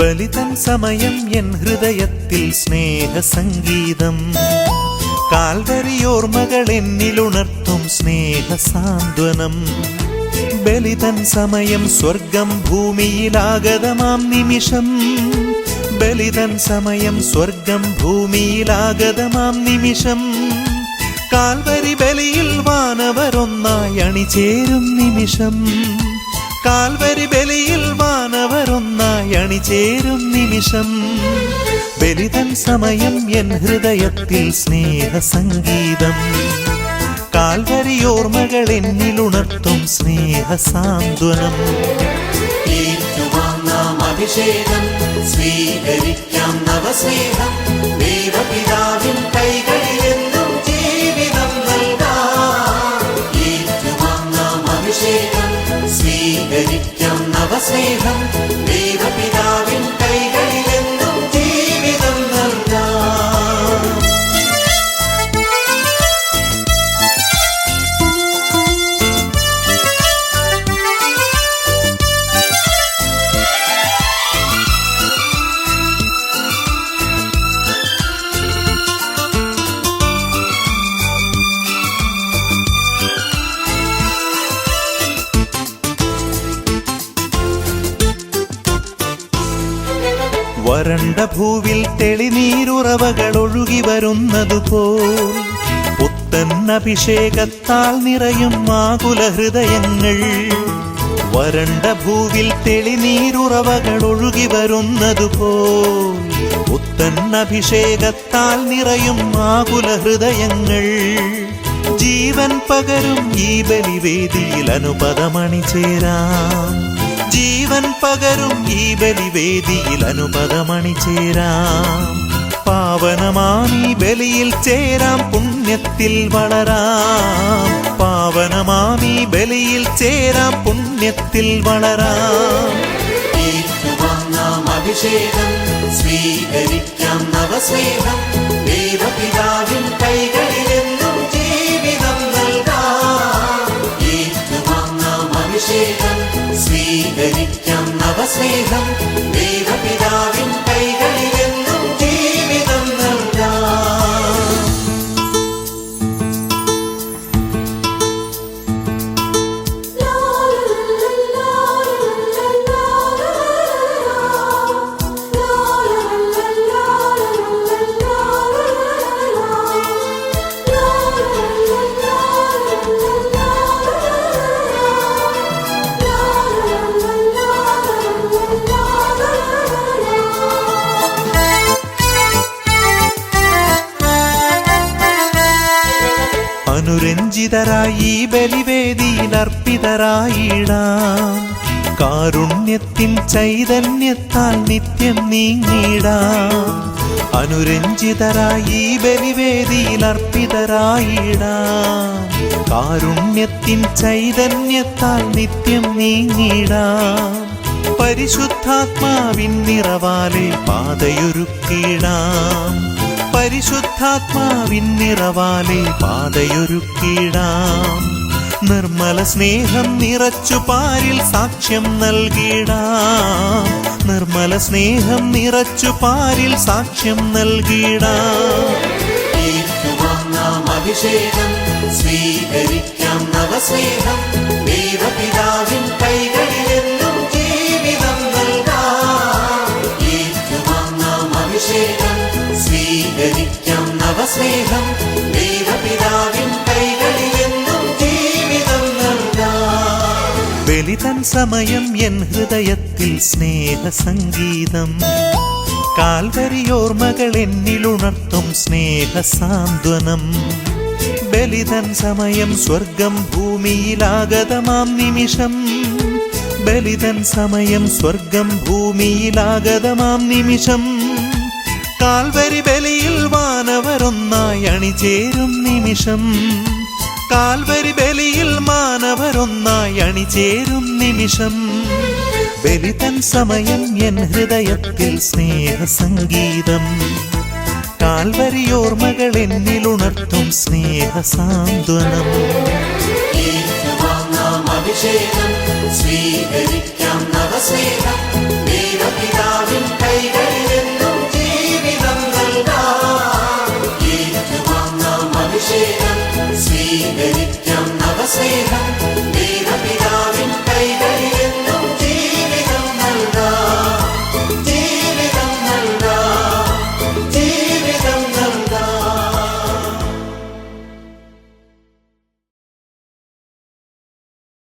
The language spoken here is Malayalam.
ബലിതൻ സമയം എൻ ഹൃദയത്തിൽ സ്നേഹസംഗീതം. കാൽവരിയോർമ്മകൾ എന്നിലുണർത്തും സ്നേഹസാന്ത്വനം. ബലിതൻ സമയം സ്വർഗം ഭൂമിയിലാഗതമാം നിമിഷം. ബലിതൻ സമയം സ്വർഗം ഭൂമിയിലാഗതമാം നിമിഷം. കാൽവരി ബലിയിൽ വാനവരൊന്നായി അണിചേരും നിമിഷം. കാൽവരി ബലിയിൽ വാനവരൊന്നായി അണിചേരും നിമിഷം. ബലിതൻ സമയം എൻ ഹൃദയത്തിൽ സ്നേഹസംഗീതം. കാൽവരിയോർമ്മകൾ എന്നിലുണർത്തും സ്നേഹസാന്ത്വനം. ഏറ്റുവാങ്ങാം അഭിഷേകം, സ്വീകരിക്കാം നവസ്നേഹം. ദൈവപിതാവിൻ കൈകളിലെന്നും ജീവിതം നൽകാം. ഏറ്റുവാങ്ങാം അഭിഷേകം, സ്വീകരിക്കാം നവസ്നേഹം. ദൈവപിതാവിൻ കൈകളിലെന്നും ജീവിതം നൽകാം. വരണ്ട ഭൂവിൽ തെളിനീരുറവകൾ ഒഴുകി വരുന്നതുപോൽ പുത്തൻ അഭിഷേകത്താൽ നിറയും ആകുല ഹൃദയങ്ങൾ. വരണ്ട ഭൂവിൽ തെളിനീരുറവകൾ ഒഴുകി വരുന്നതുപോൽ പുത്തൻ അഭിഷേകത്താൽ നിറയും ആകുല ഹൃദയങ്ങൾ. ജീവൻ പകരും ഈ ബലിവേദിയിൽ അനുപദമണിചേരാം. ജീവൻ പകരും ഈ ബലിവേദിയിൽ അനുപദമണിചേരാം. പാവനമാമീ ബലിയിൽ ചേരാം, പുണ്യത്തിൽ വളരാം. പാവനമാമീ ബലിയിൽ ചേരാം, പുണ്യത്തിൽ വളരാം. ഏറ്റുവാങ്ങാം അഭിഷേകം, സ്വീകരിക്കാം നവസ്നേഹം. ദൈവപിതാവിൻ കൈകളിലെന്നും ജീവിതം നൽകാം. ഏറ്റുവാങ്ങാം അഭിഷേകം, സ്വീകരിക്കാം നവസ്നേഹം. ദൈവപിതാവിൻ കൈകളിലെന്നും ജീവിതം നൽകാം. അനുരഞ്ജിതരായി ഈ ബലിവേദിയിൽ അർപ്പിതരായിടാം. കാരുണ്യത്തിൻ ചൈതന്യത്താൽ നിത്യം നീങ്ങിടാം. അനുരഞ്ജിതരായി ഈ ബലിവേദിയിൽ അർപ്പിതരായിടാം. കാരുണ്യത്തിൻ ചൈതന്യത്താൽ നിത്യം നീങ്ങിടാം. പരിശുദ്ധാത്മാവിൻ നിറവാലെ പാതയൊരുക്കിടാം. പരിശുദ്ധാത്മാവിൻ നിറവാലെ പാതയൊരുക്കിടാം. നിർമ്മല സ്നേഹം നിറച്ചു പാരിൽ സാക്ഷ്യം നൽകിടാം. നിർമ്മല സ്നേഹം നിറച്ചു പാരിൽ സാക്ഷ്യം നൽകിടാം. ഏറ്റുവാങ്ങാം അഭിഷേകം, സ്വീകരിക്കാം നവസ്നേഹം. ദൈവപിതാവിൻ കൈകളിലെന്നും ജീവിതം നൽകാം. ഏറ്റുവാങ്ങാം അഭിഷേകം, സ്വീകരിക്കാം നവസ്നേഹം. ദൈവപിതാവിൻ കൈകളിലെന്നും ജീവിതം നൽകാം. ബലിതൻ സമയം എൻ ഹൃദയത്തിൽ സ്നേഹസംഗീതം. കാൽവരിയോർമ്മകൾ എന്നിലുണർത്തും സ്നേഹസാന്ത്വനം. ബലിതൻ സമയം സ്വർഗം ഭൂമിയിലാഗതമാം നിമിഷം. ബലിതൻ സമയം സ്വർഗം ഭൂമിയിലാഗതമാം നിമിഷം. കാൽവരി ബലിയിൽ വാനവരൊന്നായി അണിചേരും നിമിഷം. കാൽവരി ബലിയിൽ മാനവരൊന്നായി അണിചേരും നിമിഷം. ബലിതൻ സമയം എൻ ഹൃദയത്തിൽ സ്നേഹസംഗീതം. കാൽവരിയോർമ്മകൾ എന്നിലുണർത്തും സ്നേഹസാന്ത്വനം. ഏറ്റുവാങ്ങാം അഭിഷേകം, സ്വീകരിക്കാം നവസ്നേഹം. ദൈവപിതാ ദൈവപിതാവിൻ കൈകളിലെന്നും ജീവിതം നൽകാം. ഏറ്റുവാങ്ങാം അഭിഷേകം, സ്വീകരിക്കാം നവസ്നേഹം.